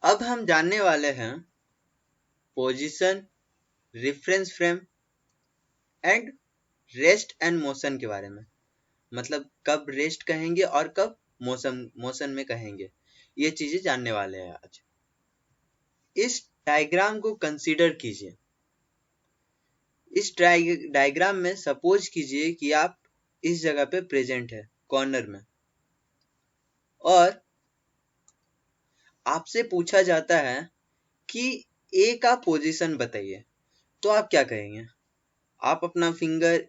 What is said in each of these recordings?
अब हम जानने वाले हैं position, reference frame and rest and motion के बारे में। मतलब कब रेस्ट कहेंगे और कब मोशन में कहेंगे, ये चीजें जानने वाले हैं आज। इस डायग्राम को कंसीडर कीजिए। इस डायग्राम में सपोज कीजिए कि आप इस जगह पे प्रेजेंट है कॉर्नर में, और आपसे पूछा जाता है कि ए का पोजीशन बताइए, तो आप क्या कहेंगे? आप अपना फिंगर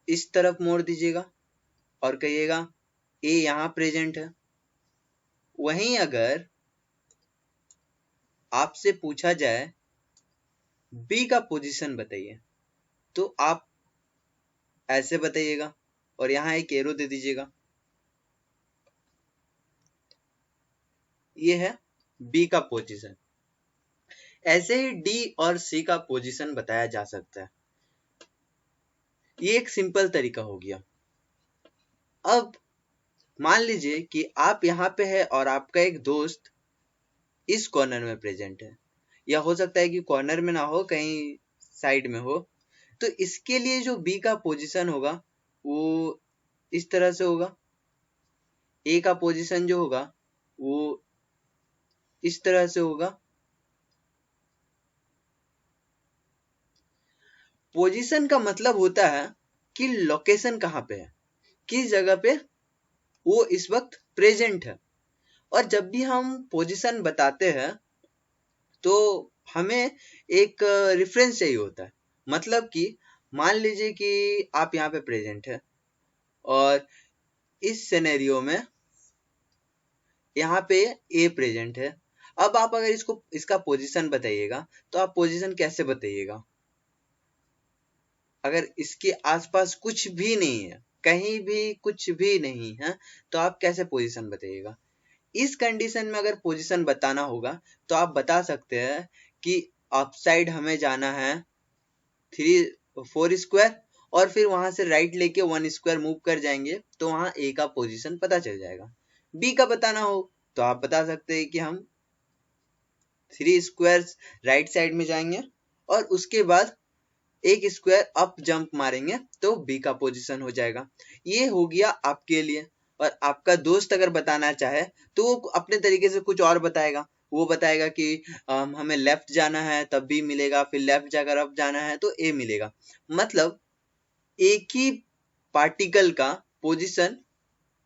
इस तरफ मोड़ दीजिएगा और कहिएगा ए यहां प्रेजेंट है। वहीं अगर आपसे पूछा जाए बी का पोजीशन बताइए, तो आप ऐसे बताइएगा और यहां एक एरो दे दीजिएगा। ये है बी का पोजीशन। ऐसे ही डी और सी का पोजीशन बताया जा सकता है। ये एक सिंपल तरीका हो गया। अब मान लीजिए कि आप यहाँ पे है और आपका एक दोस्त इस कॉर्नर में प्रेजेंट है, या हो सकता है कि कॉर्नर में ना हो, कहीं साइड में हो। तो इसके लिए जो बी का पोजीशन होगा वो इस तरह से होगा। ए का पोजीशन जो होगा वो इस तरह से होगा। पोजीशन का मतलब होता है कि लोकेशन कहाँ पे है, किस जगह पे वो इस वक्त प्रेजेंट है। और जब भी हम पोजीशन बताते हैं तो हमें एक रेफरेंस चाहिए होता है। मतलब कि मान लीजिए कि आप यहाँ पे प्रेजेंट है और इस सिनेरियो में यहाँ पे ए प्रेजेंट है। अब आप अगर इसका पोजीशन बताइएगा तो आप पोजीशन कैसे बताइएगा? अगर इसके आसपास कुछ भी नहीं है, कहीं भी कुछ भी नहीं है, तो आप कैसे पोजीशन बताइएगा? इस कंडीशन में अगर पोजीशन बताना होगा तो आप बता सकते हैं कि अपसाइड हमें जाना है 4 स्क्वायर, और फिर वहां से राइट लेके 1 स्क्वायर मूव कर जाएंगे तो वहां ए का पोजीशन पता चल जाएगा। बी का बताना हो तो आप बता सकते हैं कि हम 3 स्क्वायर राइट साइड में जाएंगे और उसके बाद एक स्क्वायर अप जंप मारेंगे तो बी का पोजीशन हो जाएगा। ये हो गया आपके लिए। और आपका दोस्त अगर बताना चाहे तो वो अपने तरीके से कुछ और बताएगा। वो बताएगा कि हमें लेफ्ट जाना है तब बी मिलेगा, फिर लेफ्ट जाकर अप जाना है तो ए मिलेगा। मतलब एक ही पार्टिकल का पोजीशन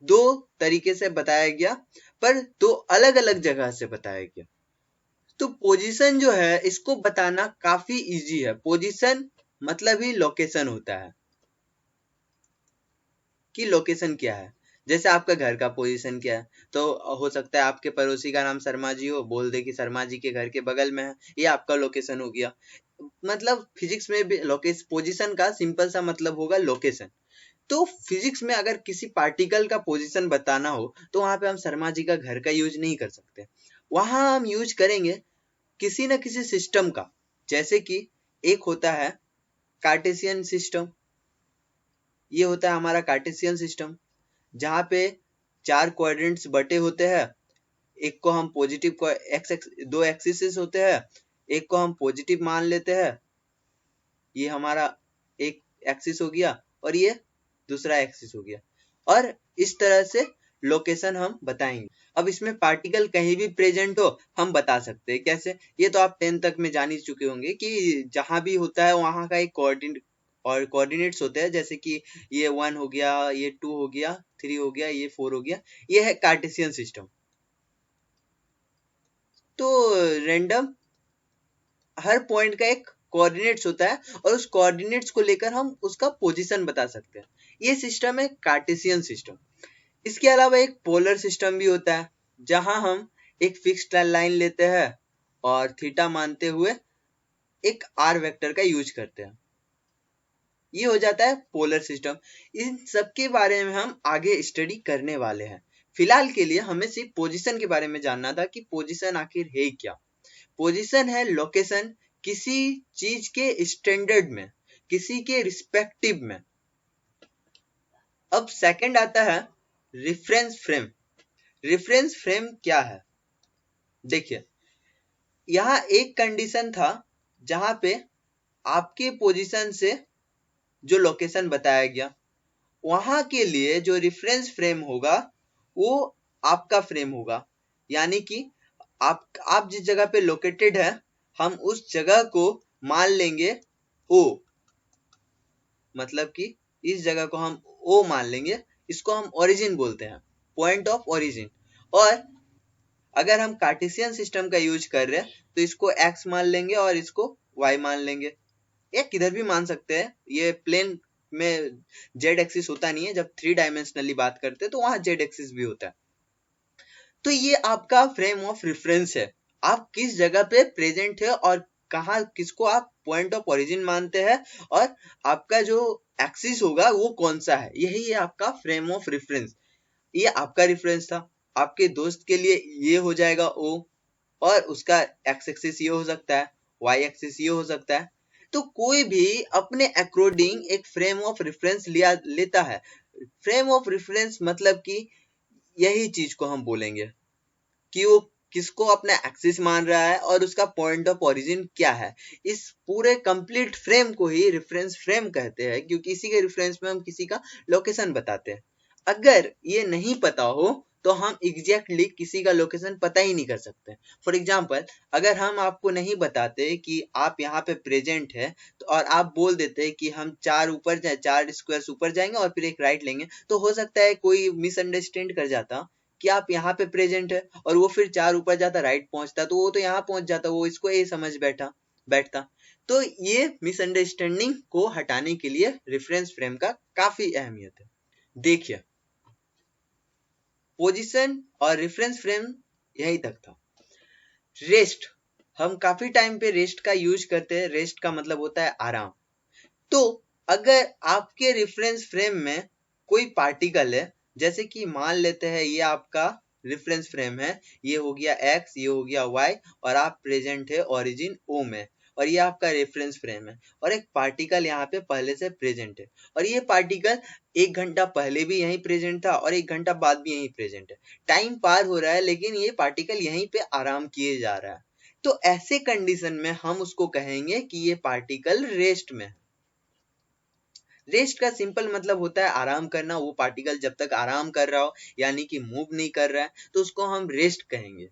दो तरीके से बताया गया, पर दो अलग अलग जगह से बताया गया। तो पोजीशन जो है इसको बताना काफी इजी है। पोजीशन मतलब ही लोकेशन होता है कि लोकेशन क्या है। जैसे आपका घर का पोजीशन क्या है, तो हो सकता है आपके पड़ोसी का नाम शर्मा जी हो, बोल दे कि शर्मा जी के घर के बगल में है, ये आपका लोकेशन हो गया। मतलब फिजिक्स में भी लोकेशन पोजीशन का सिंपल सा मतलब होगा लोकेशन। तो फिजिक्स में अगर किसी पार्टिकल का पोजीशन बताना हो तो वहां पे हम शर्मा जी का घर का यूज नहीं कर सकते। वहां हम यूज करेंगे किसी न किसी सिस्टम का। जैसे कि एक होता है कार्टेशियन सिस्टम। ये होता है हमारा कार्टेशियन सिस्टम, जहाँ पे 4 क्वाड्रेंट्स बटे होते हैं। एक को हम पॉजिटिव को दो एक्सिस होते हैं, एक को हम पॉजिटिव मान लेते हैं, ये हमारा एक एक्सिस हो गया, और ये दूसरा एक्सिस हो गया। और इस तरह से लोकेशन हम बताएंगे। अब इसमें पार्टिकल कहीं भी प्रेजेंट हो हम बता सकते हैं। कैसे? ये तो आप 10 तक में जान ही चुके होंगे कि जहां भी होता है वहां का एक कोऑर्डिनेट्स होते हैं। जैसे कि ये 1 हो गया, ये 2 हो गया, 3 हो गया, ये 4 हो गया। ये है कार्टेशियन सिस्टम। तो रैंडम हर पॉइंट का एक कोऑर्डिनेट्स होता है और उस कोऑर्डिनेट्स को लेकर हम उसका पोजीशन बता सकते हैं। ये सिस्टम है कार्टेशियन सिस्टम। इसके अलावा एक पोलर सिस्टम भी होता है, जहां हम एक फिक्स्ड लाइन लेते हैं और थीटा मानते हुए एक आर वेक्टर का यूज करते हैं। ये हो जाता है पोलर सिस्टम। इन सब के बारे में हम आगे स्टडी करने वाले हैं। फिलहाल के लिए हमें सिर्फ पोजीशन के बारे में जानना था कि पोजीशन आखिर है क्या। पोजीशन है लोकेशन किसी चीज के स्टैंडर्ड में, किसी के रिस्पेक्टिव में। अब सेकंड आता है रेफरेंस फ्रेम। रेफरेंस फ्रेम क्या है? देखिए, यहाँ एक कंडीशन था जहां पे आपके पोजीशन से जो लोकेशन बताया गया वहां के लिए जो रेफरेंस फ्रेम होगा वो आपका फ्रेम होगा, यानी कि आप जिस जगह पे लोकेटेड है हम उस जगह को मान लेंगे ओ, मतलब कि इस जगह को हम ओ मान लेंगे, इसको हम ओरिजिन बोलते हैं, पॉइंट ऑफ ओरिजिन। और अगर हम कार्टेशियन सिस्टम का यूज कर रहे हैं तो इसको एक्स मान लेंगे और इसको वाई मान लेंगे, या किधर भी मान सकते हैं। ये प्लेन में जेड एक्सिस होता नहीं है, जब थ्री डायमेंशनली बात करते हैं तो वहां जेड एक्सिस भी होता है। तो ये आपका फ्रेम ऑफ रेफरेंस है, आप किस जगह पे प्रेजेंट है और कहा किसको आप पॉइंट ऑफ ओरिजिन मानते हैं और आपका जो एक्सिस होगा वो कौन सा है, यही है आपका फ्रेम ऑफ रेफरेंस। ये आपका रेफरेंस था, आपके दोस्त के लिए ये हो जाएगा ओ, और उसका एक्स एक्सिस ये हो सकता है, वाई एक्सिस ये हो सकता है। तो कोई भी अपने अकॉर्डिंग एक फ्रेम ऑफ रेफरेंस लिया लेता है। फ्रेम ऑफ रेफरेंस मतलब कि यही चीज को हम बोलेंगे कि वो किसको अपना एक्सिस मान रहा है और उसका पॉइंट ऑफ ओरिजिन क्या है। इस पूरे कंप्लीट फ्रेम को ही रेफरेंस फ्रेम कहते हैं, क्योंकि इसी के रेफरेंस में हम किसी का लोकेशन बताते हैं। अगर ये नहीं पता हो तो हम एग्जैक्टली किसी का लोकेशन पता ही नहीं कर सकते। फॉर एग्जाम्पल, अगर हम आपको नहीं बताते कि आप यहाँ पे प्रेजेंट है तो और आप बोल देते कि हम 4 ऊपर जाए, 4 स्क्वायर ऊपर जाएंगे और फिर एक राइट लेंगे, तो हो सकता है कोई मिसअंडरस्टैंड कर जाता कि आप यहाँ पे प्रेजेंट है और वो फिर 4 ऊपर जाता राइट पहुंचता तो वो तो यहाँ पहुंच जाता, वो इसको ये समझ बैठता। तो ये मिसअंडरस्टैंडिंग को हटाने के लिए रेफरेंस फ्रेम का काफी अहमियत है। देखिए, पोजीशन और रेफरेंस फ्रेम यही तक था। रेस्ट, हम काफी टाइम पे रेस्ट का यूज करते हैं, रेस्ट का मतलब होता है आराम। तो अगर आपके रेफरेंस फ्रेम में कोई पार्टिकल है, जैसे कि मान लेते हैं ये आपका रेफरेंस फ्रेम है, ये हो गया एक्स, ये हो गया वाई, और आप प्रेजेंट है ओरिजिन ओ में, और ये आपका रेफरेंस फ्रेम है, और एक पार्टिकल यहाँ पे पहले से प्रेजेंट है, और ये पार्टिकल 1 घंटा पहले भी यहीं प्रेजेंट था और 1 घंटा बाद भी यहीं प्रेजेंट है। टाइम पार हो रहा है लेकिन ये पार्टिकल यहीं पे आराम किए जा रहा है। तो ऐसे कंडीशन में हम उसको कहेंगे कि ये पार्टिकल रेस्ट में है। रेस्ट का सिंपल मतलब होता है आराम करना, वो पार्टिकल जब तक आराम कर रहा हो यानी कि मूव नहीं कर रहा है तो उसको हम रेस्ट कहेंगे।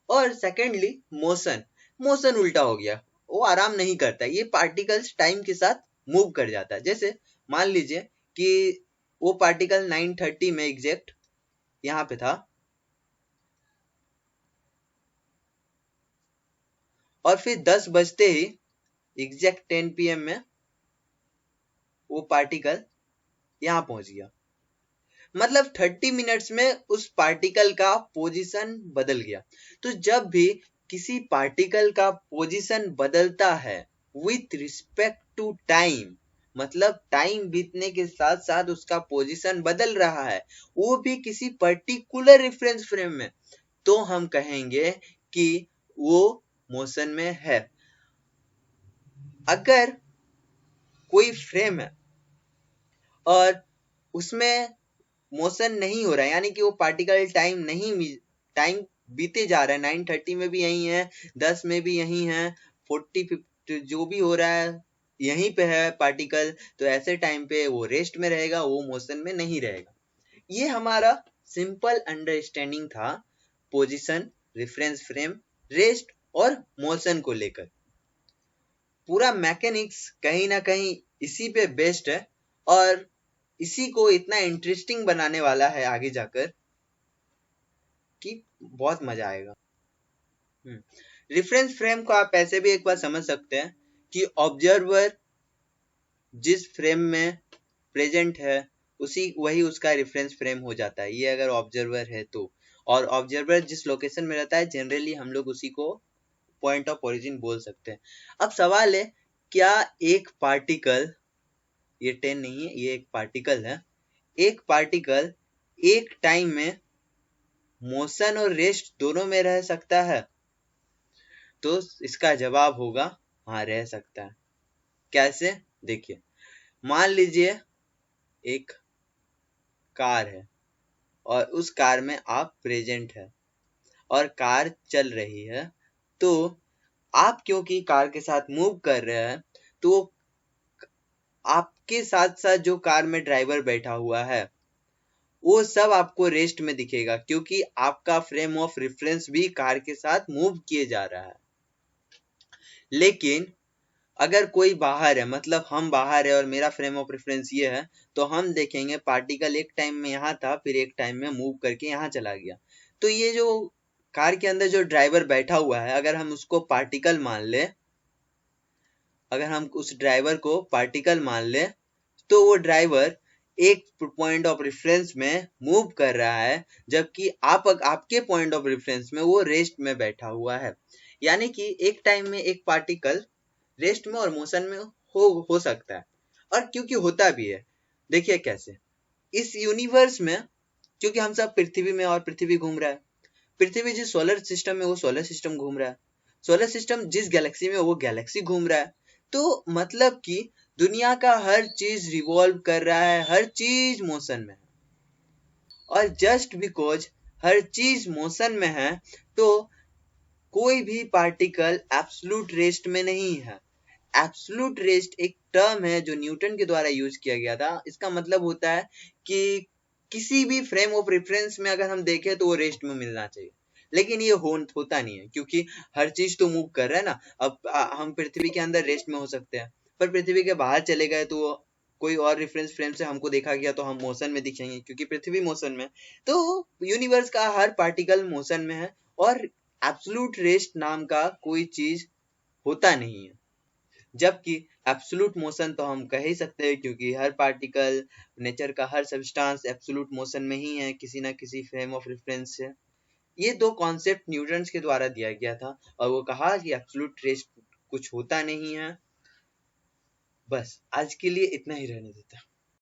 और सेकेंडली मोशन, मोशन उल्टा हो गया, वो आराम नहीं करता, ये पार्टिकल्स टाइम के साथ मूव कर जाता है। जैसे मान लीजिए कि वो पार्टिकल 9:30 में एग्जैक्ट यहाँ पे था और फिर 10 बजते ही एग्जैक्ट 10 PM में वो पार्टिकल यहाँ पहुंच गया, मतलब 30 मिनट्स में उस पार्टिकल का पोजीशन बदल गया। तो जब भी किसी पार्टिकल का पोजीशन बदलता है विथ रिस्पेक्ट टू टाइम, मतलब टाइम बीतने के साथ साथ उसका पोजीशन बदल रहा है, वो भी किसी पर्टिकुलर रेफरेंस फ्रेम में, तो हम कहेंगे कि वो मोशन में है। अगर कोई फ्रेम है और उसमें मोशन नहीं हो रहा है, यानी कि वो पार्टिकल टाइम बीते जा रहा है, 9:30 में भी यही है, 10 में भी यही है, 40-50 जो भी हो रहा है यहीं पे है पार्टिकल, तो ऐसे टाइम पे वो रेस्ट में रहेगा, वो मोशन में नहीं रहेगा। ये हमारा सिंपल अंडरस्टैंडिंग था पोजीशन, रेफरेंस फ्रेम, रेस्ट और मोशन को लेकर। पूरा मैकेनिक्स कहीं ना कहीं इसी पे बेस्ड है और इसी को इतना इंटरेस्टिंग बनाने वाला है आगे जाकर कि बहुत मजा आएगा। रेफरेंस फ्रेम को आप ऐसे भी एक बार समझ सकते हैं कि ऑब्जर्वर जिस फ्रेम में प्रेजेंट है उसी वही उसका रेफरेंस फ्रेम हो जाता है, ये अगर ऑब्जर्वर है तो। और ऑब्जर्वर जिस लोकेशन में रहता है जनरली हम लोग उसी को पॉइंट ऑफ ओरिजिन बोल सकते हैं। अब सवाल है, क्या एक पार्टिकल, ये 10 नहीं है, ये एक पार्टिकल है, एक पार्टिकल एक टाइम में मोशन और रेस्ट दोनों में रह सकता है? तो इसका जवाब होगा हाँ, रह सकता है। कैसे? देखिए, मान लीजिए एक कार है और उस कार में आप प्रेजेंट है और कार चल रही है, तो आप क्योंकि कार के साथ मूव कर रहे हैं, तो आपके साथ साथ जो कार में ड्राइवर बैठा हुआ है वो सब आपको रेस्ट में दिखेगा, क्योंकि आपका फ्रेम ऑफ रेफरेंस भी कार के साथ मूव किए जा रहा है। लेकिन अगर कोई बाहर है, मतलब हम बाहर है और मेरा फ्रेम ऑफ रेफरेंस ये है, तो हम देखेंगे पार्टिकल एक टाइम में यहाँ था, फिर एक टाइम में मूव करके यहाँ चला गया। तो ये जो कार के अंदर जो ड्राइवर बैठा हुआ है, अगर हम उसको पार्टिकल मान ले, अगर हम उस ड्राइवर को पार्टिकल मान ले, तो वो ड्राइवर एक पॉइंट ऑफ रेफरेंस में मूव कर रहा है, जबकि आपके पॉइंट ऑफ रेफरेंस में वो रेस्ट में बैठा हुआ है। यानी कि एक टाइम में एक पार्टिकल रेस्ट में और मोशन में हो सकता है, और क्योंकि होता भी है। देखिए कैसे, इस यूनिवर्स में क्योंकि हम सब पृथ्वी में और पृथ्वी घूम रहा है, पृथ्वी जिस सोलर सिस्टम में वो सोलर सिस्टम घूम रहा है, सोलर सिस्टम जिस गैलेक्सी में वो गैलेक्सी घूम रहा है। तो मतलब कि दुनिया का हर चीज रिवॉल्व कर रहा है, हर चीज मोशन में है। और जस्ट बिकॉज हर चीज मोशन में है, तो कोई भी पार्टिकल एब्सोल्यूट रेस्ट में नहीं है। एब्सोल्यूट रेस्ट एक टर्म है जो न्यूटन के द्वारा यूज किया गया था। इसका मतलब होता है कि किसी भी फ्रेम ऑफ रेफरेंस में अगर हम देखें तो वो रेस्ट में मिलना चाहिए, लेकिन ये होता नहीं है, क्योंकि हर चीज तो मूव कर रहा है ना। अब हम पृथ्वी के अंदर रेस्ट में हो सकते हैं, पर पृथ्वी के बाहर चले गए तो कोई और रेफरेंस फ्रेम से हमको देखा गया तो हम मोशन में दिखेंगे, क्योंकि पृथ्वी मोशन में। तो यूनिवर्स का हर पार्टिकल मोशन में है, और एब्सोल्यूट रेस्ट नाम का कोई चीज होता नहीं है। जबकि एब्सोल्यूट मोशन तो हम कह ही सकते हैं, क्योंकि हर पार्टिकल, नेचर का हर सब्सटेंस एब्सोल्यूट मोशन में ही है, किसी ना किसी फ्रेम ऑफ रेफरेंस से। ये दो कॉन्सेप्ट न्यूटन के द्वारा दिया गया था, और वो कहा कि एब्सोल्यूट रेस्ट कुछ होता नहीं है। बस आज के लिए इतना ही रहने देता।